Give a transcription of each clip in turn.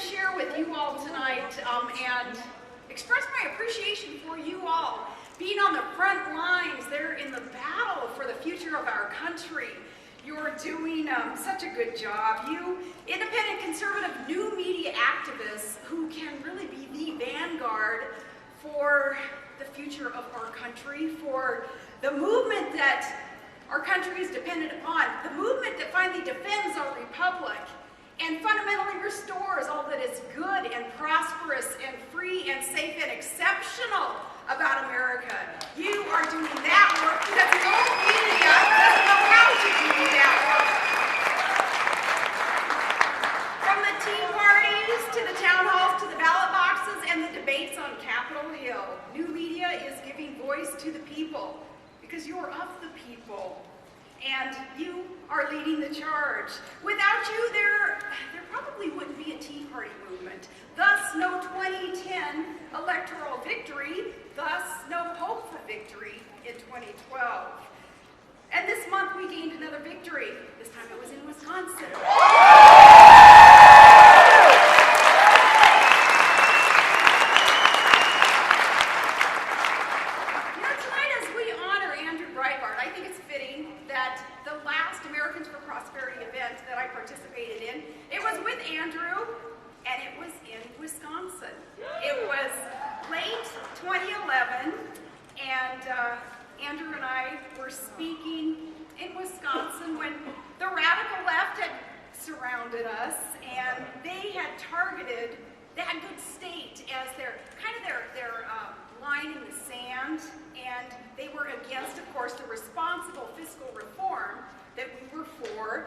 share with you all tonight and express my appreciation for you all being on the front lines there in the battle for the future of our country. You're doing such a good job. You independent, conservative, new media activists who can really be the vanguard for the future of our country, for the movement that our country is dependent upon, the movement that finally defends our republic and fundamentally restores all that is good and prosperous and free and safe and exceptional about America. You are doing that work because the old media doesn't know how to do that work. From the tea parties to the town halls to the ballot boxes and the debates on Capitol Hill, new media is giving voice to the people because you're of the people. And you are leading the charge. Without you, there probably wouldn't be a Tea Party movement. Thus, no 2010 electoral victory. Thus, no hope for victory in 2012. And this month, we gained another victory. This time it was in Wisconsin. Tonight, as we honor Andrew Breitbart, I think it's fitting that the last Americans for Prosperity event that I participated in, it was with Andrew, and it was in Wisconsin. It was late 2011, and Andrew and I were speaking in Wisconsin when the radical left had surrounded us, and they had targeted that good state as their line in the sand, and they were against, of course, the responsible fiscal reform that we were for.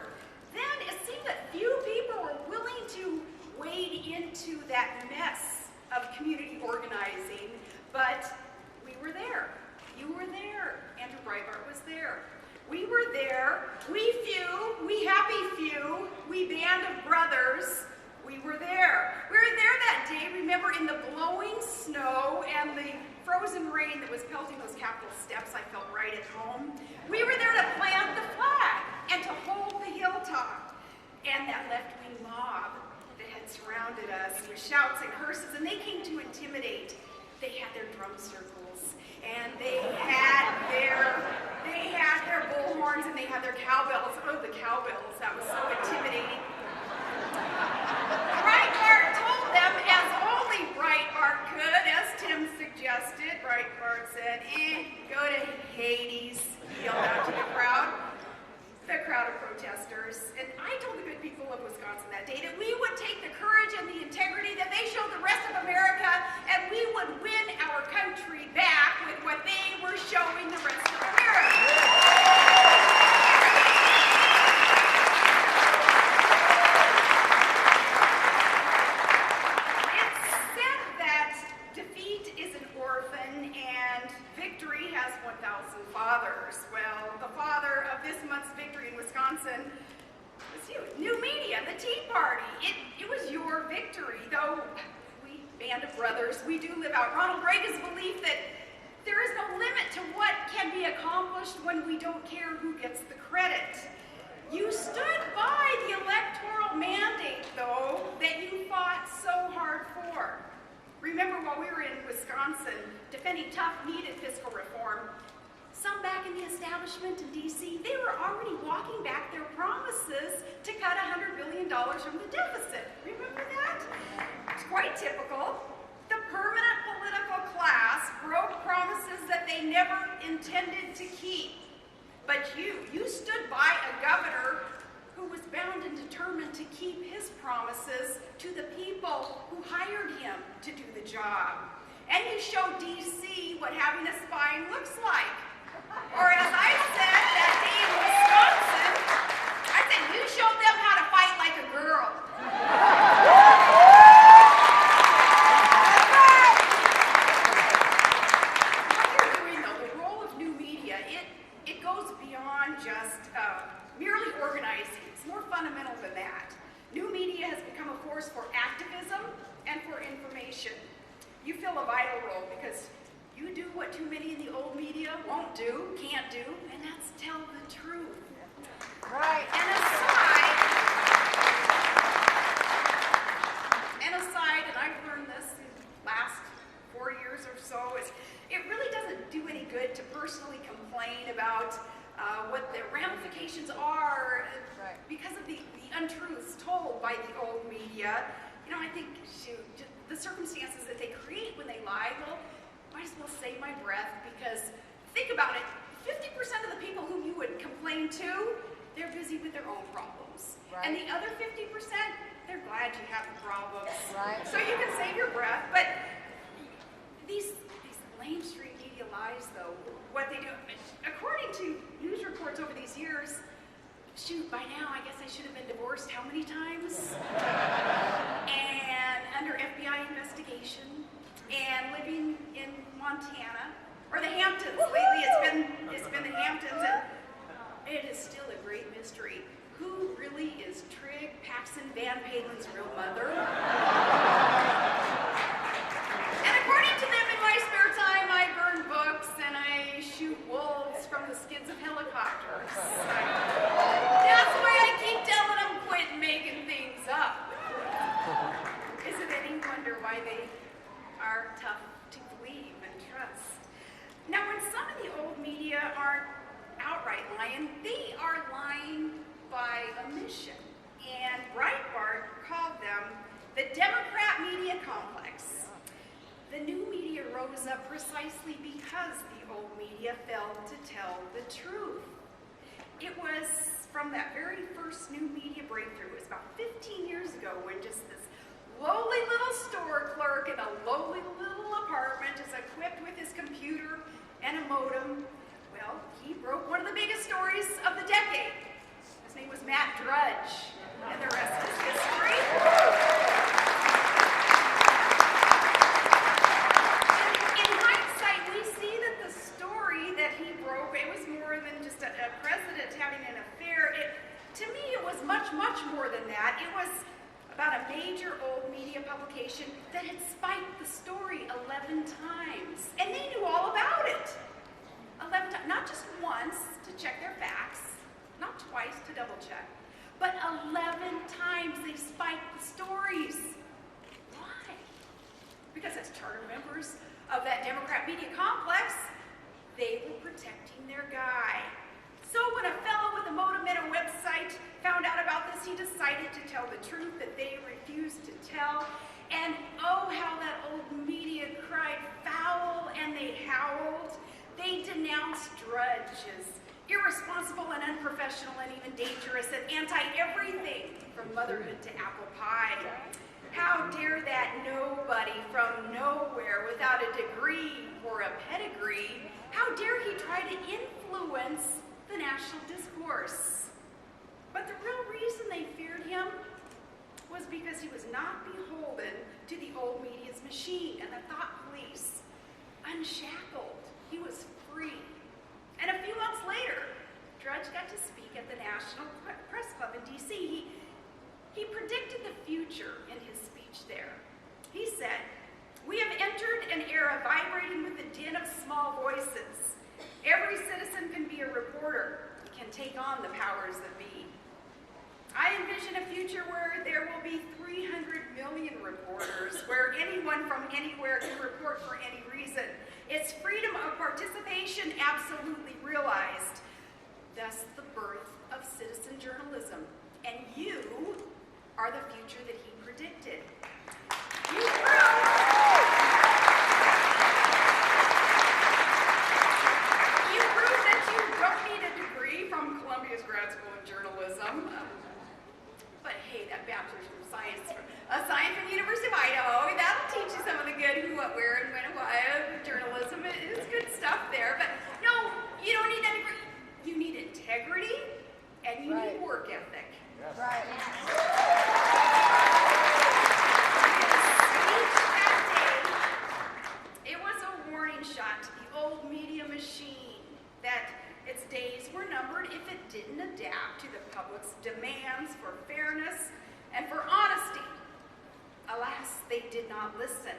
Then it seemed that few people were willing to wade into that mess of community organizing, but we were there. You were there. Andrew Breitbart was there. We were there. We few, we happy few, we band of brothers, we were there. We were there that day, remember, in the blowing snow and the frozen rain that was pelting those Capitol steps. I felt right at home. We were there to plant the flag and to hold the hilltop. And that left-wing mob that had surrounded us with shouts and curses, and they came to intimidate. They had their drum circles, and they had their bullhorns, and they had their cowbells. Oh, the cowbells, that was so intimidating. Breitbart told them, as only Breitbart could, as Tim suggested. Breitbart said, go to Hades, he yelled out to the crowd of protesters. And I told the good people of Wisconsin that day that we would take the courage and the integrity that they showed the rest of America, and we would win our country back with what they were showing the rest of America. Fathers. Well, the father of this month's victory in Wisconsin was you, new media, the Tea Party. It was your victory, though we, band of brothers, we do live out Ronald Reagan's belief that there is no limit to what can be accomplished when we don't care who gets the credit. You stood by the electoral mandate, though, that you fought so hard for. Remember, while we were in Wisconsin defending tough, needed fiscal reform, some back in the establishment in D.C., they were already walking back their promises to cut $100 billion from the deficit. Remember that? It's quite typical. The permanent political class broke promises that they never intended to keep. But you stood by a governor who was bound and determined to keep his promises to the people who hired him to do the job. And you showed D.C. what having a spine looks like. Or as I said that day in Wisconsin, I said, you showed them how to fight like a girl. What you're doing, though, the role of new media, it goes beyond just merely organizing. It's more fundamental than that. New media has become a force for activism and for information. You fill a vital role because you do what too many in the old media won't do, can't do, and that's tell the truth. Right. And media, you know, I think, shoot, the circumstances that they create when they lie, well, might as well save my breath, because think about it, 50% of the people whom you would complain to, they're busy with their own problems. Right. And the other 50%, they're glad you have the problems. Right. So you can save your breath. But these mainstream media lies, though, what they do, according to news reports over these years, shoot, by now I guess I should have been divorced how many times? And under FBI investigation, and living in Montana, or the Hamptons. Lately it's been the Hamptons, and it is still a great mystery. Who really is Trig Paxton Van Palen's real mother? And according to them, in my spare time, I burn books and I shoot wolves from the skids of helicopters. That's why I keep telling them quit making things up. Is it any wonder why they are tough to believe and trust? Now, when some of the old media aren't outright lying, they are lying by omission. And Breitbart called them the Democrat media complex. The new media rose up precisely because the old media failed to tell the truth. It was from that very first new media breakthrough. It was about 15 years ago when just this lowly little store clerk in a lowly little apartment is equipped with his computer and a modem. Well, he broke one of the biggest stories of the decade. His name was Matt Drudge, and the rest is history. In hindsight, we see that the story that he broke, it was more than just a president having an affair. To me, it was much, much more than that. It was about a major old media publication that had spiked the story 11 times. And they knew all about it. 11 times, not just once to check their facts, not twice to double check, but 11 times they spiked the stories. Why? Because as charter members of that Democrat media complex, they were protecting their guy. So when a fellow with a modem and a website found out about this, he decided to tell the truth that they refused to tell. And oh, how that old media cried foul, and they howled. They denounced Drudge as irresponsible and unprofessional and even dangerous and anti-everything from motherhood to apple pie. How dare that nobody from nowhere without a degree or a pedigree, how dare he try to influence the national discourse? But the real reason they feared him was because he was not beholden to the old media's machine and the thought police. Unshackled, he was free. And a few months later, Drudge got to speak at the National Press Club in D.C. He predicted the future in his speech there. He said, "We have entered an era vibrating with the din of small voices. Every citizen can be a reporter, can take on the powers that be. I envision a future where there will be 300 million reporters, where anyone from anywhere can report for any reason. It's freedom of participation absolutely realized. Thus the birth of citizen journalism. And you are the future that he predicted." You prove that you don't need a degree from Columbia's grad school in journalism. But hey, that bachelor's from science from the University of Idaho, that'll teach you some of the good who, what, where, and when, and why of journalism. It's good stuff there. But no, you don't need that degree. You need integrity, and you need work ethic. Yes. Right. It was a warning shot to the old media machine that its days were numbered if it didn't adapt to the public's demands for fairness and for honesty. Alas, they did not listen.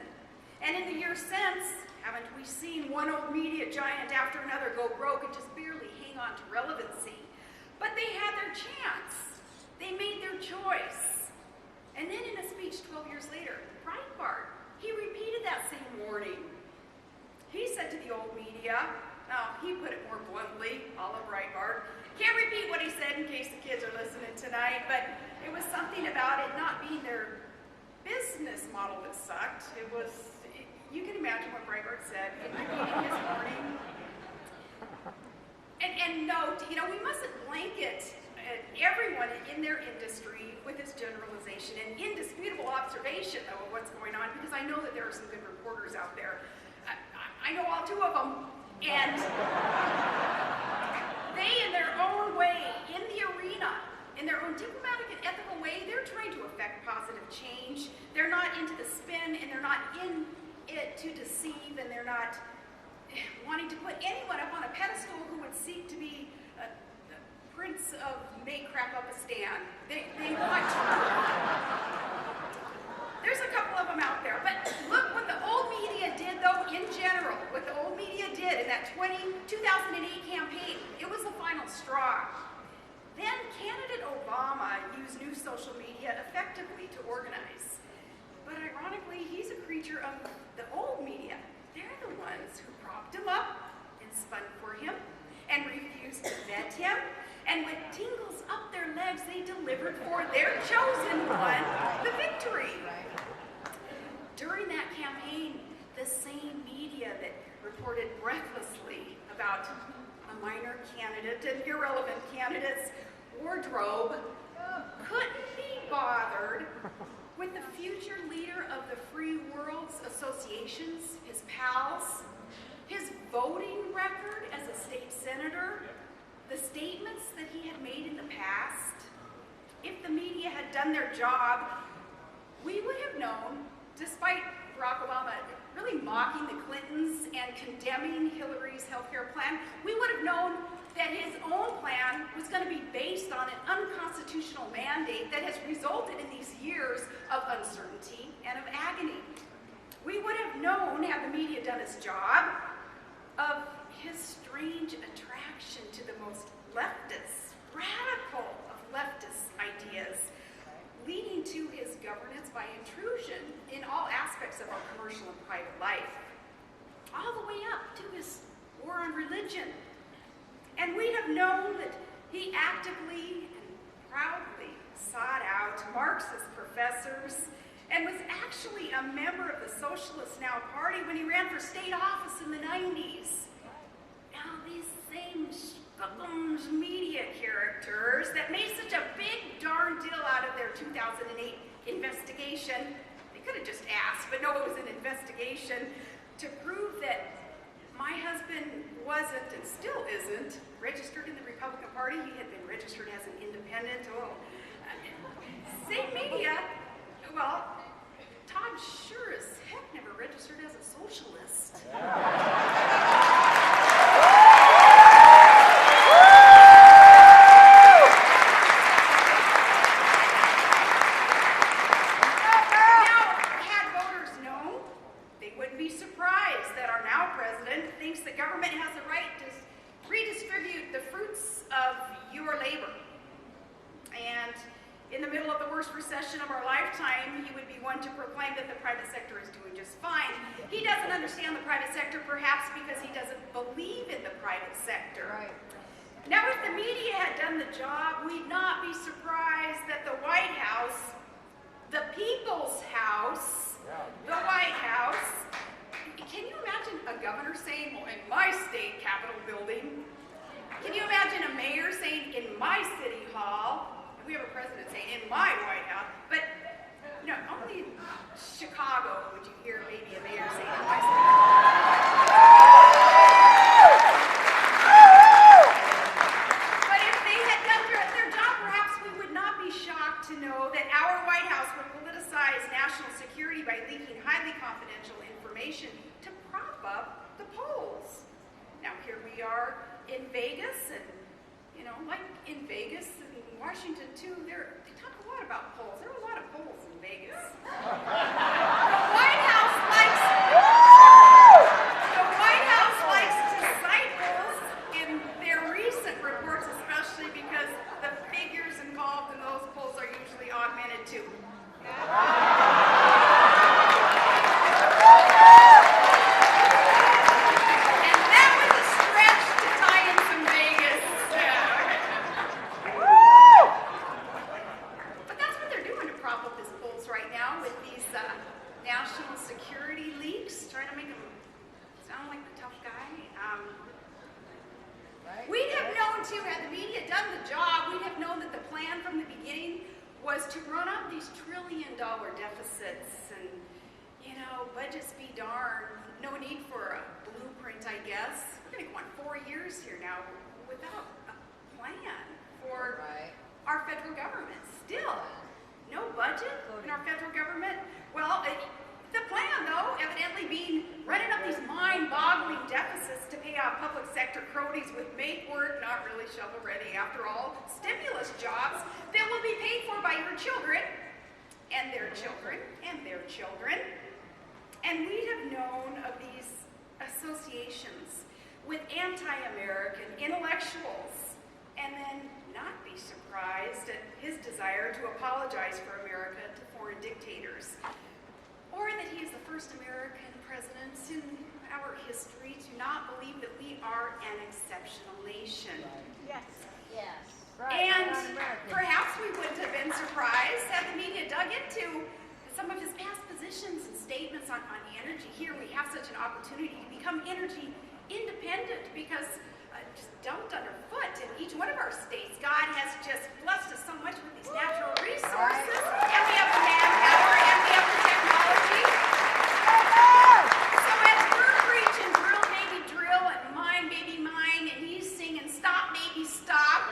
And in the years since, haven't we seen one old media giant after another go broke and just barely hang on to relevancy? But they had their chance. They made their choice. And then in a speech 12 years later, Breitbart, he repeated that same warning. He said to the old media, he put it more bluntly, a la Breitbart. Can't repeat what he said in case the kids are listening tonight, but it was something about it not being their model that sucked. You can imagine what Breitbart said in his warning. And note, we mustn't blanket everyone in their industry with this generalization and indisputable observation of what's going on, because I know that there are some good reporters out there. I know all two of them, and they, in their own way, in the arena, in their own diplomatic and ethical way, they're trying to affect positive change. They're not into the spin, and they're not in it to deceive, and they're not wanting to put anyone up on a pedestal who would seek to be the prince of make crap up a stand. They want to. There's a couple of them out there, but look what the old media did, though, in general. What the old media did in that 2008 campaign, it was the final straw. Then candidate Obama used new social media effectively to organize. But ironically, he's a creature of the old media. They're the ones who propped him up and spun for him and refused to vet him. And with tingles up their legs, they delivered for their chosen one the victory. During that campaign, the same media that reported breathlessly about a minor candidate and irrelevant candidate's wardrobe couldn't be bothered with the future leader of the Free World's associations, his pals, his voting record as a state senator, the statements that he had made in the past. If the media had done their job, we would have known, despite Barack Obama really mocking the Clintons and condemning Hillary's healthcare plan, we would have known that his own plan was going to be based on an unconstitutional mandate that has resulted in these years of uncertainty and of agony. We would have known, had the media done its job, of his strange attraction to the most leftist, radical of leftist ideas, leading to his governance by intrusion in all aspects of our commercial and private life, all the way up to his war on religion. And we'd have known that he actively and proudly sought out Marxist professors and was actually a member of the Socialist Now Party when he ran for state office in the 90s. Now these same Scookums media characters that made such a big darn deal out of their 2008 investigation, they could have just asked, but no, it was an investigation to prove that my husband wasn't and still isn't registered in the Republican Party. He had been registered as an independent. Same media. Well, Todd sure as heck never registered as a socialist. national security leaks, trying to make him sound like the tough guy. We'd have known too, had the media done the job, we'd have known that the plan from the beginning was to run up these trillion-dollar deficits and, you know, budgets be darned. No need for a blueprint, I guess. We're going to go on 4 years here now without a plan for our federal government. Still, no budget in our federal government. Well, the plan, though, evidently being running up these mind-boggling deficits to pay off public sector cronies with make work, not really shovel-ready after all, stimulus jobs that will be paid for by your children and their children and their children. And we'd have known of these associations with anti-American intellectuals and then not be surprised at his desire to apologize for America to foreign dictators. Or that he is the first American president in our history to not believe that we are an exceptional nation. Yes. Yes. Right. And perhaps we wouldn't have been surprised had the media dug into some of his past positions and statements on energy. Here we have such an opportunity to become energy independent because just dumped underfoot in each one of our states. God has just blessed us so much with these natural resources, and we have the manpower, and we have the technology. So as we're preaching, drill baby drill, and mine baby mine, and he's singing stop baby stop,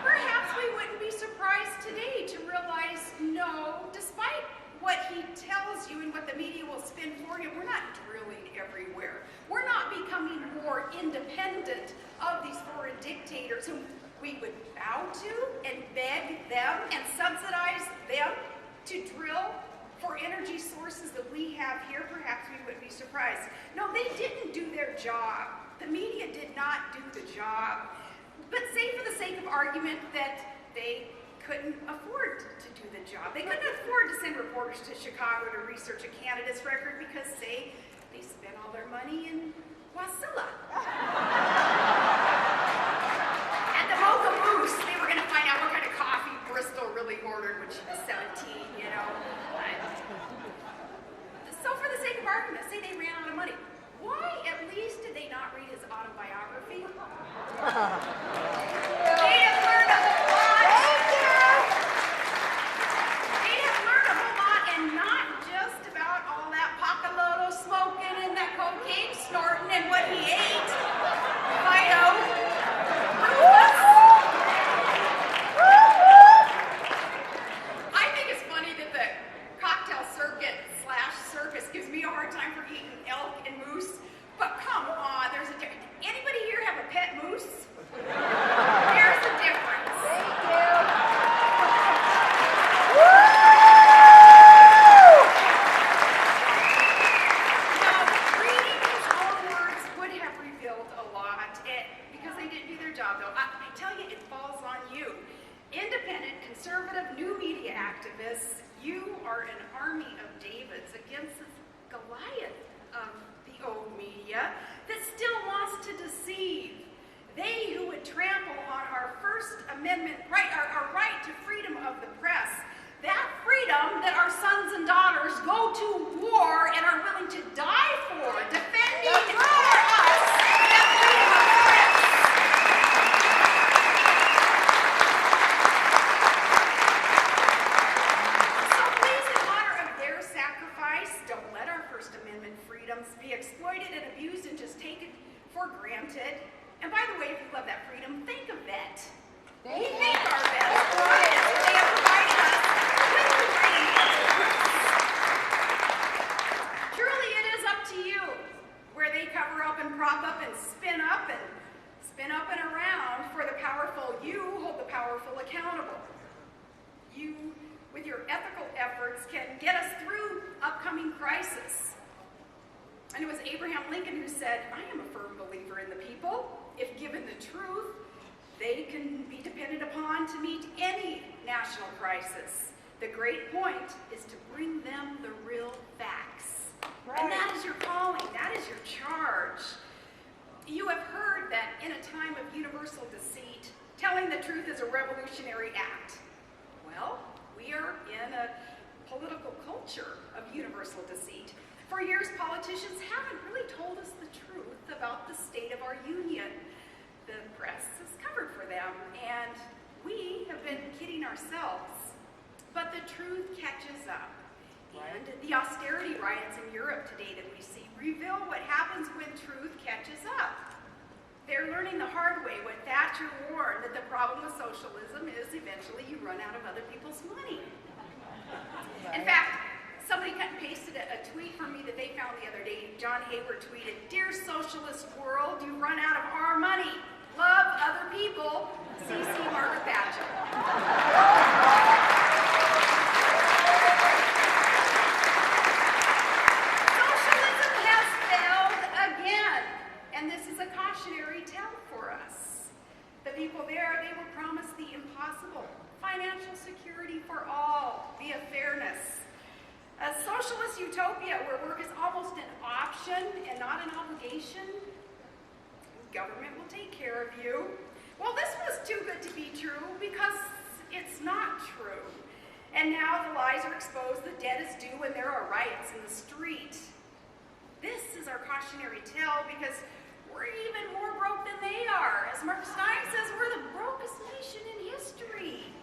perhaps we wouldn't be surprised today to realize, no, despite what he tells you and what the media will spin for you, we're not drilling everywhere. We're not becoming more independent of these foreign dictators whom we would bow to and beg them and subsidize them to drill for energy sources that we have here. Perhaps we wouldn't be surprised. No, they didn't do their job. The media did not do the job. But say for the sake of argument that they couldn't afford to do the job. They couldn't afford to send reporters to Chicago to research a candidate's record because, say, they spent all their money in Wasilla. At the Mocha Moose, they were going to find out what kind of coffee Bristol really ordered when she was 17, you know. So for the sake of argument, say they ran out of money. Why at least did they not read his autobiography? They have learned a whole lot. They have learned a whole lot, and not just about all that Pacaloto smoking and that cocaine snorting and what he ate. Fido. I think it's funny that the cocktail circuit / circus gives me a hard time for eating elk and moose, but come on, there's a difference. Anybody here have a pet moose? Here's the difference. Thank you. Now, reading his own words would have revealed a lot, because they didn't do their job, though. I tell you, it falls on you. Independent, conservative, new media activists, you are an army of Davids against this Goliath of the old media that still wants to deceive. They who would trample on our First Amendment right, our right to freedom of the press, that freedom that our sons and daughters go to war and are willing to die for, defending for us that freedom of press. So please, in honor of their sacrifice, don't let our First Amendment freedoms be exploited and abused and just taken for granted. And by the way, if you love that freedom, thank a vet. We thank our vets for it. They have provided us with the freedom. Truly, it is up to you where they cover up and prop up and spin up and around for the powerful. You hold the powerful accountable. You, with your ethical efforts, can get us through upcoming crisis. And it was Abraham Lincoln who said, I am a firm believer in the people. If given the truth, they can be depended upon to meet any national crisis. The great point is to bring them the real facts. Right. And that is your calling. That is your charge. You have heard that in a time of universal deceit, telling the truth is a revolutionary act. Well, we are in a political culture of universal deceit. For years, politicians haven't really told us the truth about the state of our union. The press has covered for them, and we have been kidding ourselves. But the truth catches up. And the austerity riots in Europe today that we see reveal what happens when truth catches up. They're learning the hard way when Thatcher warned that the problem with socialism is eventually you run out of other people's money. In fact, somebody cut and pasted a tweet from me that they found the other day. John Hayward tweeted, "Dear socialist world, you run out of our money. Love other people. CC Margaret Thatcher." Socialism has failed again, and this is a cautionary tale for us. The people there, they were promised the impossible: financial security for all via fairness. A socialist utopia where work is almost an option and not an obligation. Government will take care of you. Well, this was too good to be true because it's not true. And now the lies are exposed, the debt is due, and there are riots in the street. This is our cautionary tale because we're even more broke than they are. As Mark Stein says, we're the brokest nation in history.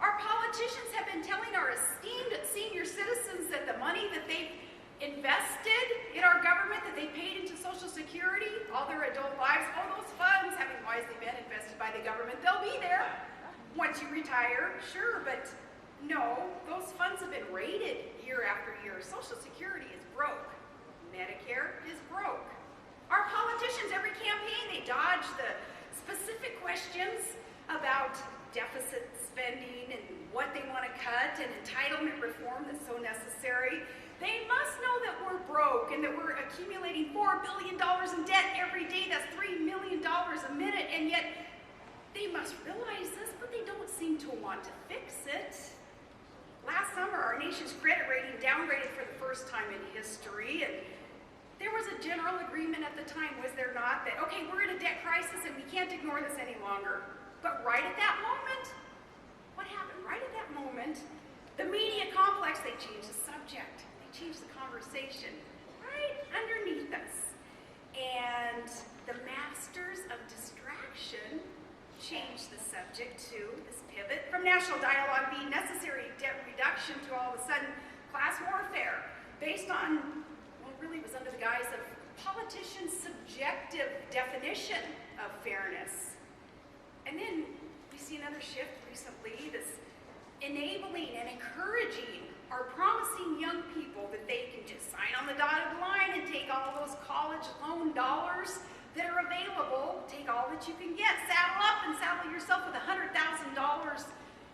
Our politicians have been telling our esteemed senior citizens that the money that they've invested in our government, that they paid into Social Security all their adult lives, all those funds, having wisely been invested by the government, they'll be there once you retire, sure, but no, those funds have been raided year after year. Social Security is broke. Medicare is broke. Our politicians, every campaign, they dodge the specific questions about deficit spending and what they want to cut and entitlement reform that's so necessary. They must know that we're broke and that we're accumulating $4 billion in debt every day. That's $3 million a minute, and yet they must realize this, but they don't seem to want to fix it. Last summer, our nation's credit rating downgraded for the first time in history, and there was a general agreement at the time, was there not, that, okay, we're in a debt crisis and we can't ignore this any longer. But right at that moment, what happened? Right at that moment, the media complex, they changed the subject. They changed the conversation right underneath us. And the masters of distraction changed the subject to this pivot from national dialogue being necessary debt reduction to all of a sudden class warfare based on what really was under the guise of politicians' subjective definition of fairness. And then we see another shift recently, this enabling and encouraging or promising young people that they can just sign on the dotted line and take all those college loan dollars that are available, take all that you can get, saddle up and saddle yourself with $100,000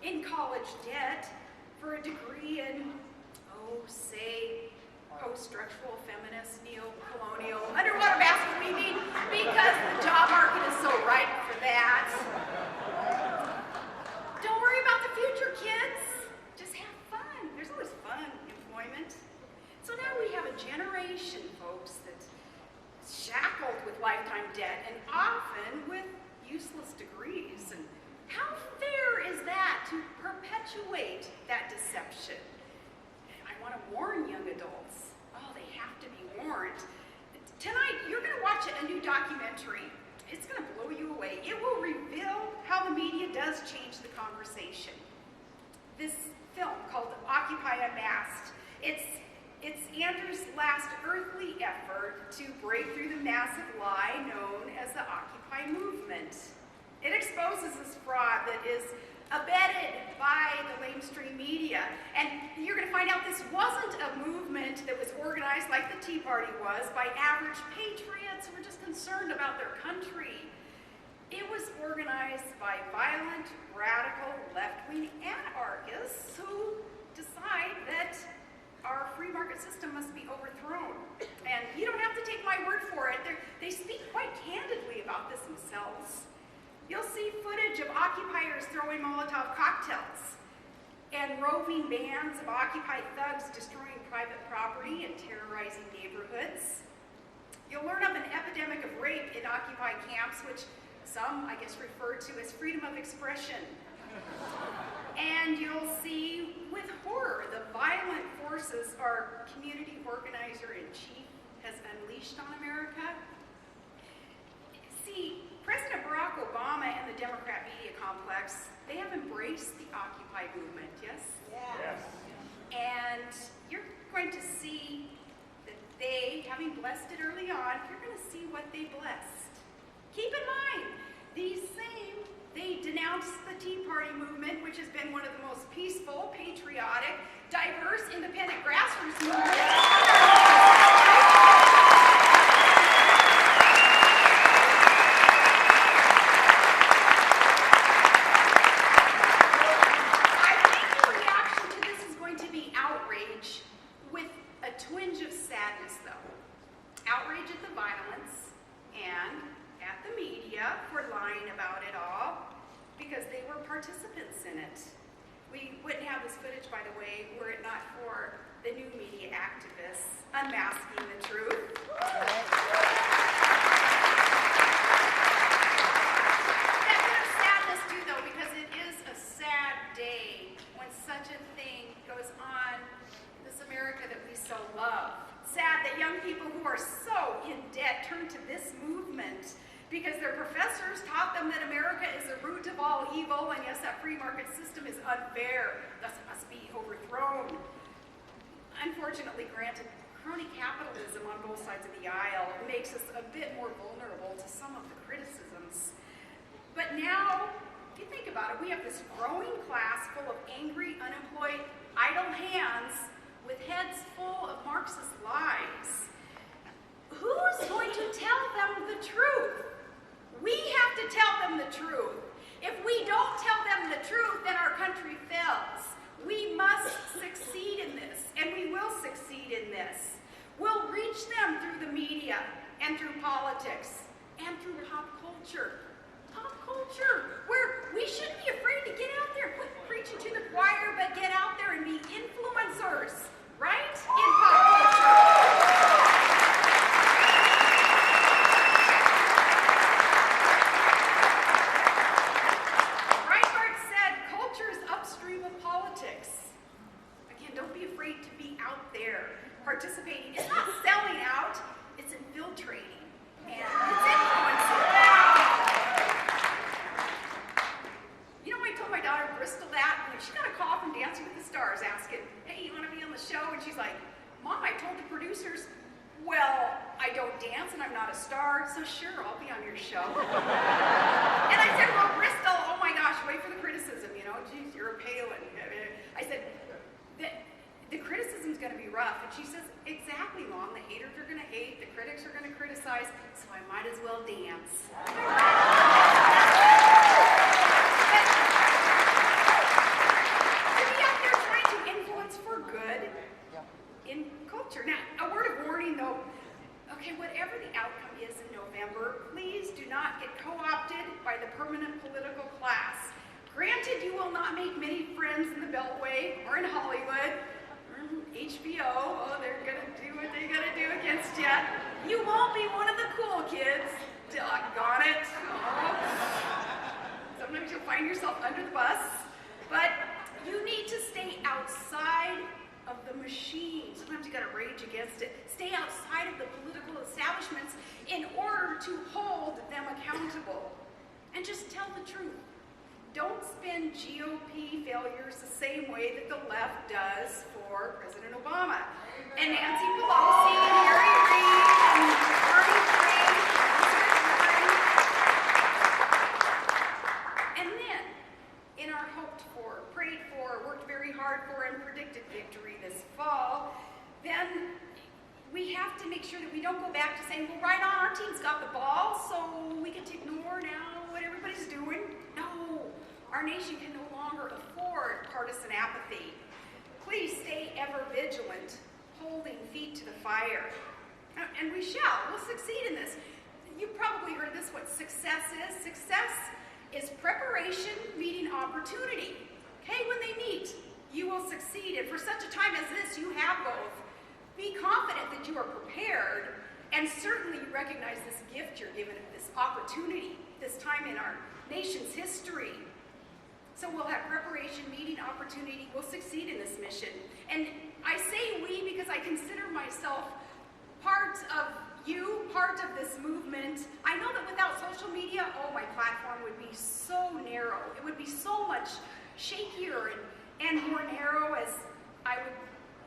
in college debt for a degree in, say, post-structural, feminist, neo-colonial, underwater basket weaving, because the job market is so ripe for that. Don't worry about the future, kids. Just have fun. There's always fun in employment. So now we have a generation, folks, that's shackled with lifetime debt and often with useless degrees. And how fair is that to perpetuate that deception? I want to warn young adults. Oh, they have to be warned. Tonight, you're going to watch a new documentary. It's going to blow you away. It will reveal how the media does change the conversation. This film called Occupy Unmasked, it's Andrew's last earthly effort to break through the massive lie known as the Occupy movement. It exposes this fraud that is abetted by the mainstream media. And you're going to find out this wasn't a movement that was organized like the Tea Party was by average patriots who were just concerned about their country. It was organized by violent, radical, left-wing anarchists who decide that our free market system must be overthrown. And you don't have to take my word for it. They speak quite candidly about this themselves. You'll see footage of occupiers throwing Molotov cocktails and roving bands of Occupy thugs destroying private property and terrorizing neighborhoods. You'll learn of an epidemic of rape in Occupy camps, which some, I guess, refer to as freedom of expression. And you'll see with horror the violent force forces our community organizer-in-chief has unleashed on America. See, President Barack Obama and the Democrat media complex, they have embraced the Occupy movement, yes? Yes. And you're going to see that they, having blessed it early on, you're going to see what they blessed. Keep in mind, they denounced the Tea Party movement, which has been one of the most peaceful, patriotic, diverse, independent grassroots movements. Participants in it. We wouldn't have this footage, by the way, were it not for the new media activists unmasking the truth. That's a sadness too, though, because it is a sad day when such a thing goes on in this America that we so love. Sad that young people who are so in debt turn to this movement because their professors taught them that America is the root of all evil, and yes, that free market system is unfair, thus it must be overthrown. Unfortunately, granted, crony capitalism on both sides of the aisle makes us a bit more vulnerable to some of the criticisms. But now, if you think about it, we have this growing class full of angry, unemployed, idle hands with heads full of Marxist lies. Who's going to tell them the truth? We have to tell them the truth. If we don't tell them the truth, then our country fails. We must succeed in this, and we will succeed in this. We'll reach them through the media, and through politics, and through pop culture. Pop culture, where we shouldn't be afraid to get out there, quit preaching to the choir, but get out there and be influencers, right? In pop culture. Participating. It's not selling out, it's infiltrating. And it's influencing. You know, I told my daughter Bristol that when she got a call from Dancing with the Stars asking, hey, you want to be on the show? And she's like, Mom, I told the producers, well, I don't dance and I'm not a star, so sure, I'll be on your show. And I said, well, Bristol, oh my gosh, wait for the criticism, you know, geez, you're a Palin. I said, the criticism's going to be rough. And she says, exactly, Mom. The haters are going to hate. The critics are going to criticize. So I might as well dance. To be out there trying to influence for good in culture. Now, a word of warning, though. Okay, whatever the outcome is in November, please do not get co-opted by the permanent political class. Granted, you will not make many friends in the Beltway or in Hollywood. HBO, oh, they're gonna do what they gotta do against you. You won't be one of the cool kids. Doggone it. Oh. Sometimes you'll find yourself under the bus. But you need to stay outside of the machine. Sometimes you gotta rage against it. Stay outside of the political establishments in order to hold them accountable. And just tell the truth. Don't spin GOP failures the same way that the left does for President Obama. And Nancy Pelosi and Harry Reid and Bernie Green, and then, in our hoped for, prayed for, worked very hard for, and predicted victory this fall, then we have to make sure that we don't go back to saying, well, right on, our team's got the ball, so we get to ignore now what everybody's doing. No, our nation can no longer afford partisan apathy. Please stay ever vigilant, holding feet to the fire. And we shall. We'll succeed in this. You've probably heard this, what success is. Success is preparation meeting opportunity. Okay, when they meet, you will succeed. And for such a time as this, you have both. Be confident that you are prepared, and certainly you recognize this gift you're given, this opportunity, this time in our nation's history. So we'll have preparation, meeting, opportunity. We'll succeed in this mission. And I say we because I consider myself part of you, part of this movement. I know that without social media, my platform would be so narrow. It would be so much shakier and more narrow as I would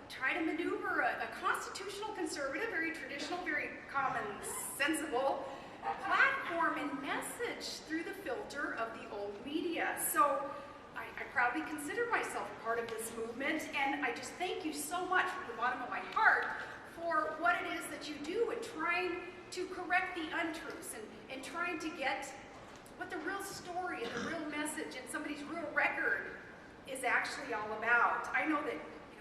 try to maneuver a constitutional conservative, very traditional, very common, sensible platform and message through the filter of the old media. So I proudly consider myself a part of this movement, and I just thank you so much from the bottom of my heart for what it is that you do in trying to correct the untruths and trying to get what the real story and the real message and somebody's real record is actually all about. I know that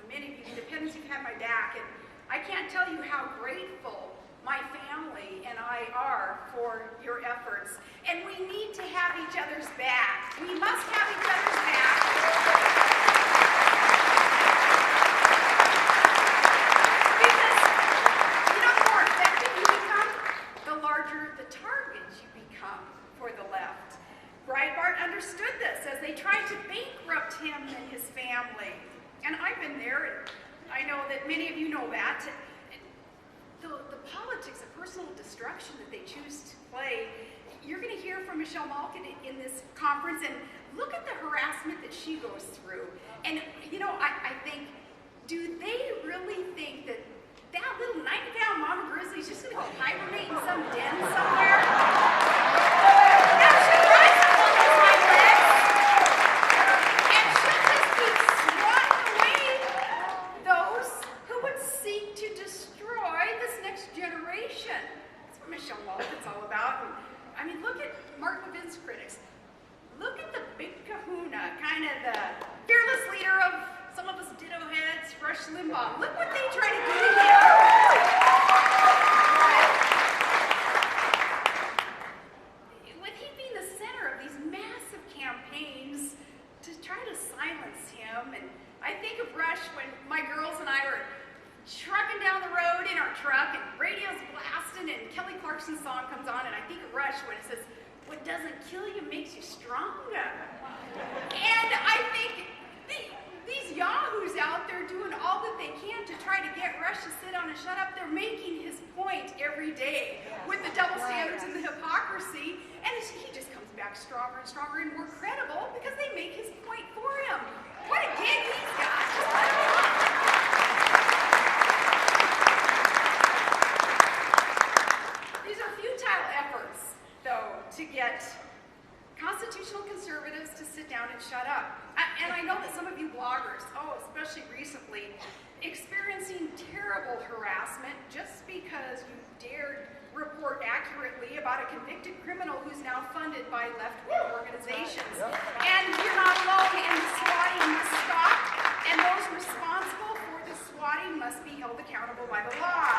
many of you independents, you've had my back, and I can't tell you how grateful my family and I are for your efforts. And we need to have each other's back. We must have each other's back. Because, the more effective you become, the larger the target you become for the left. Breitbart understood this as they tried to bankrupt him and his family. And I've been there, and I know that many of you know that. The politics of personal destruction that they choose to play, you're going to hear from Michelle Malkin in this conference, and look at the harassment that she goes through. And, I think, do they really think that little 90-pound mama grizzly is just going to go hibernate in some den somewhere? That should rise up on those hind legs, and should just keep swatting away those who would seek to destroy this next generation. That's what Michelle Malkin's all about. I mean, look at Mark Levin's critics. Look at the big kahuna, kind of the fearless leader of some of us ditto heads, Rush Limbaugh. Look what they try to do to him. With he being the center of these massive campaigns to try to silence him. And I think of Rush when my girls and I were trucking down the road in our truck and radio's blasting and Kelly Clarkson's song comes on, and I think of Rush when it says, "What doesn't kill you makes you stronger." And I think these yahoos out there doing all that they can to try to get Rush to sit down and shut up, they're making his point every day with the double standards and the hypocrisy, and he just comes back stronger and stronger and more credible because they make his point for him. What a gig he's got. Just let him on. These are futile efforts, though, to get constitutional conservatives to sit down and shut up. And I know that some of you bloggers, especially recently, experiencing terrible harassment just because you dared report accurately about a convicted criminal who's now funded by left-wing organizations. And you're not alone, and the swatting must stop, and those responsible for the swatting must be held accountable by the law.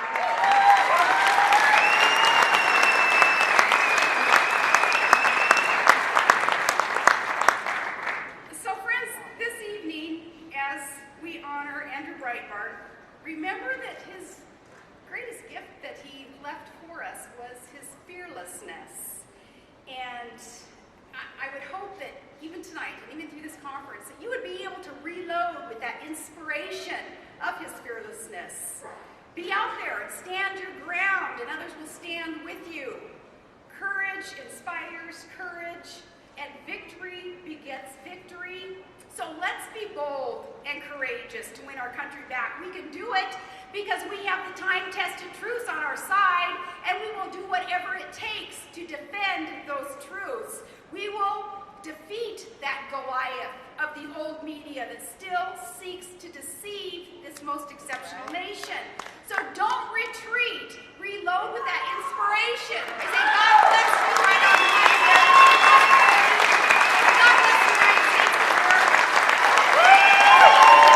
Andrew Breitbart, remember that his greatest gift that he left for us was his fearlessness. And I would hope that even tonight, and even through this conference, that you would be able to reload with that inspiration of his fearlessness. Be out there and stand your ground, and others will stand with you. Courage inspires courage, and victory begets victory. So let's be bold and courageous to win our country back. We can do it because we have the time-tested truths on our side, and we will do whatever it takes to defend those truths. We will defeat that Goliath of the old media that still seeks to deceive this most exceptional nation.